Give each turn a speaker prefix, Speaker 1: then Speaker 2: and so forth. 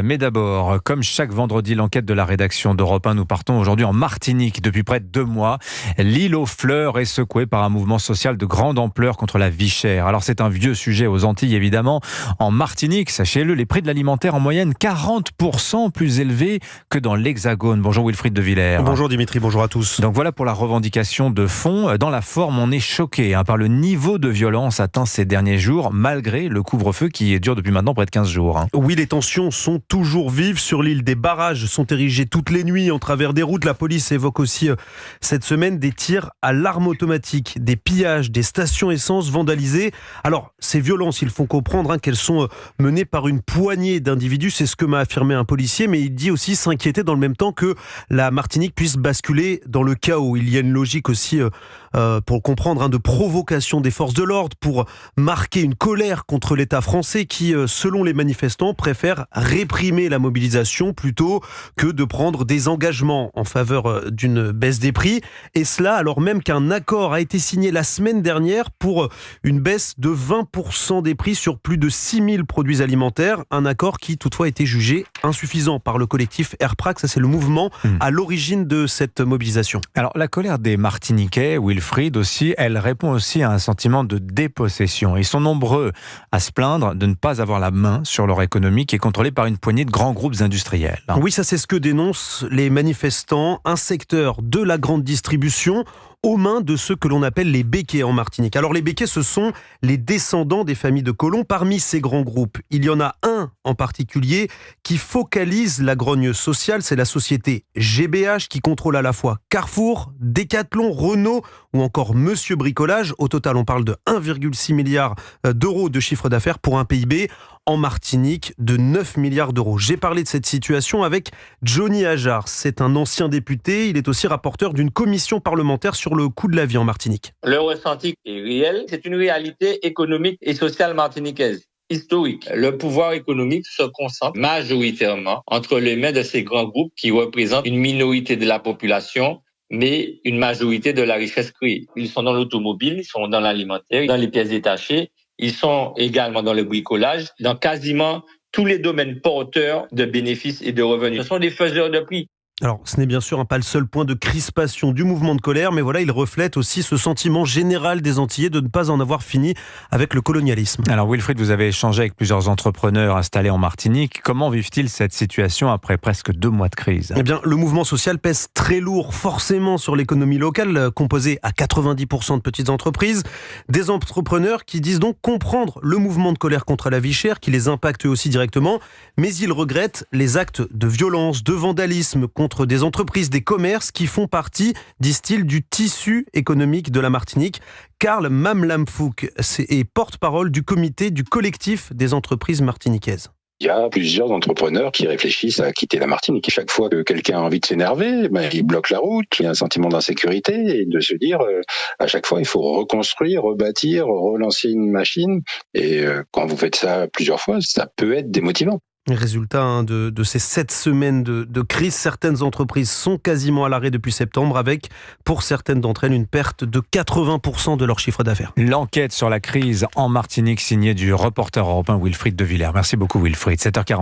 Speaker 1: Mais d'abord, comme chaque vendredi, l'enquête de la rédaction d'Europe 1, nous partons aujourd'hui en Martinique. Depuis près de 2 mois, l'île aux fleurs est secouée par un mouvement social de grande ampleur contre la vie chère. Alors c'est un vieux sujet aux Antilles évidemment. En Martinique, sachez-le, les prix de l'alimentaire en moyenne 40% plus élevés que dans l'Hexagone. Bonjour Wilfried de Villers.
Speaker 2: Bonjour Dimitri, bonjour à tous.
Speaker 1: Donc voilà pour la revendication de fond. Dans la forme, on est choqué par le niveau de violence atteint ces derniers jours, malgré le couvre-feu qui dure depuis maintenant près de 15 jours.
Speaker 2: Oui, les tensions sont toujours vives sur l'île. Des barrages sont érigés toutes les nuits en travers des routes. La police évoque aussi cette semaine des tirs à l'arme automatique, des pillages, des stations essence vandalisées. Alors, ces violences, il faut comprendre qu'elles sont menées par une poignée d'individus. C'est ce que m'a affirmé un policier, mais il dit aussi s'inquiéter dans le même temps que la Martinique puisse basculer dans le chaos. Il y a une logique aussi, pour comprendre, de provocation des forces de l'ordre, pour marquer une colère contre l'État français qui, selon les manifestants, préfère réprimer la mobilisation plutôt que de prendre des engagements en faveur d'une baisse des prix. Et cela alors même qu'un accord a été signé la semaine dernière pour une baisse de 20% des prix sur plus de 6000 produits alimentaires. Un accord qui toutefois a été jugé insuffisant par le collectif Airprac. Ça, c'est le mouvement à l'origine de cette mobilisation.
Speaker 1: Alors la colère des Martiniquais, Wilfried aussi, elle répond aussi à un sentiment de dépossession. Ils sont nombreux à se plaindre de ne pas avoir la main sur leur économie qui est contrôlée par une poignée de grands groupes industriels.
Speaker 2: Oui, ça c'est ce que dénoncent les manifestants, un secteur de la grande distribution aux mains de ceux que l'on appelle les béquets en Martinique. Alors les béquets, ce sont les descendants des familles de colons. Parmi ces grands groupes, il y en a un en particulier qui focalise la grogne sociale, c'est la société GBH qui contrôle à la fois Carrefour, Decathlon, Renault ou encore Monsieur Bricolage. Au total, on parle de 1,6 milliard d'euros de chiffre d'affaires pour un PIB en Martinique de 9 milliards d'euros. J'ai parlé de cette situation avec Johnny Ajar. C'est un ancien député. Il est aussi rapporteur d'une commission parlementaire sur le coût de la vie en Martinique.
Speaker 3: Le ressenti est réel. C'est une réalité économique et sociale martiniquaise. Historique. Le pouvoir économique se concentre majoritairement entre les mains de ces grands groupes qui représentent une minorité de la population, mais une majorité de la richesse créée. Ils sont dans l'automobile, ils sont dans l'alimentaire, dans les pièces détachées. Ils sont également dans le bricolage, dans quasiment tous les domaines porteurs de bénéfices et de revenus. Ce sont des faiseurs de prix.
Speaker 2: Alors, ce n'est bien sûr pas le seul point de crispation du mouvement de colère, mais voilà, il reflète aussi ce sentiment général des Antillais de ne pas en avoir fini avec le colonialisme.
Speaker 1: Alors Wilfried, vous avez échangé avec plusieurs entrepreneurs installés en Martinique. Comment vivent-ils cette situation après presque 2 mois de crise ?
Speaker 2: Eh bien, le mouvement social pèse très lourd forcément sur l'économie locale, composée à 90% de petites entreprises. Des entrepreneurs qui disent donc comprendre le mouvement de colère contre la vie chère, qui les impacte eux aussi directement, mais ils regrettent les actes de violence, de vandalisme contre des entreprises, des commerces qui font partie, disent-ils, du tissu économique de la Martinique. Karl Mamlamfouk est porte-parole du comité du collectif des entreprises martiniquaises.
Speaker 4: Il y a plusieurs entrepreneurs qui réfléchissent à quitter la Martinique. Et chaque fois que quelqu'un a envie de s'énerver, il bloque la route. Il y a un sentiment d'insécurité et de se dire, à chaque fois, il faut reconstruire, rebâtir, relancer une machine. Et quand vous faites ça plusieurs fois, ça peut être démotivant.
Speaker 2: Résultat de ces 7 semaines de crise, certaines entreprises sont quasiment à l'arrêt depuis septembre avec, pour certaines d'entre elles, une perte de 80% de leur chiffre d'affaires.
Speaker 1: L'enquête sur la crise en Martinique signée du reporter européen Wilfried de Villers. Merci beaucoup Wilfried. 7h40.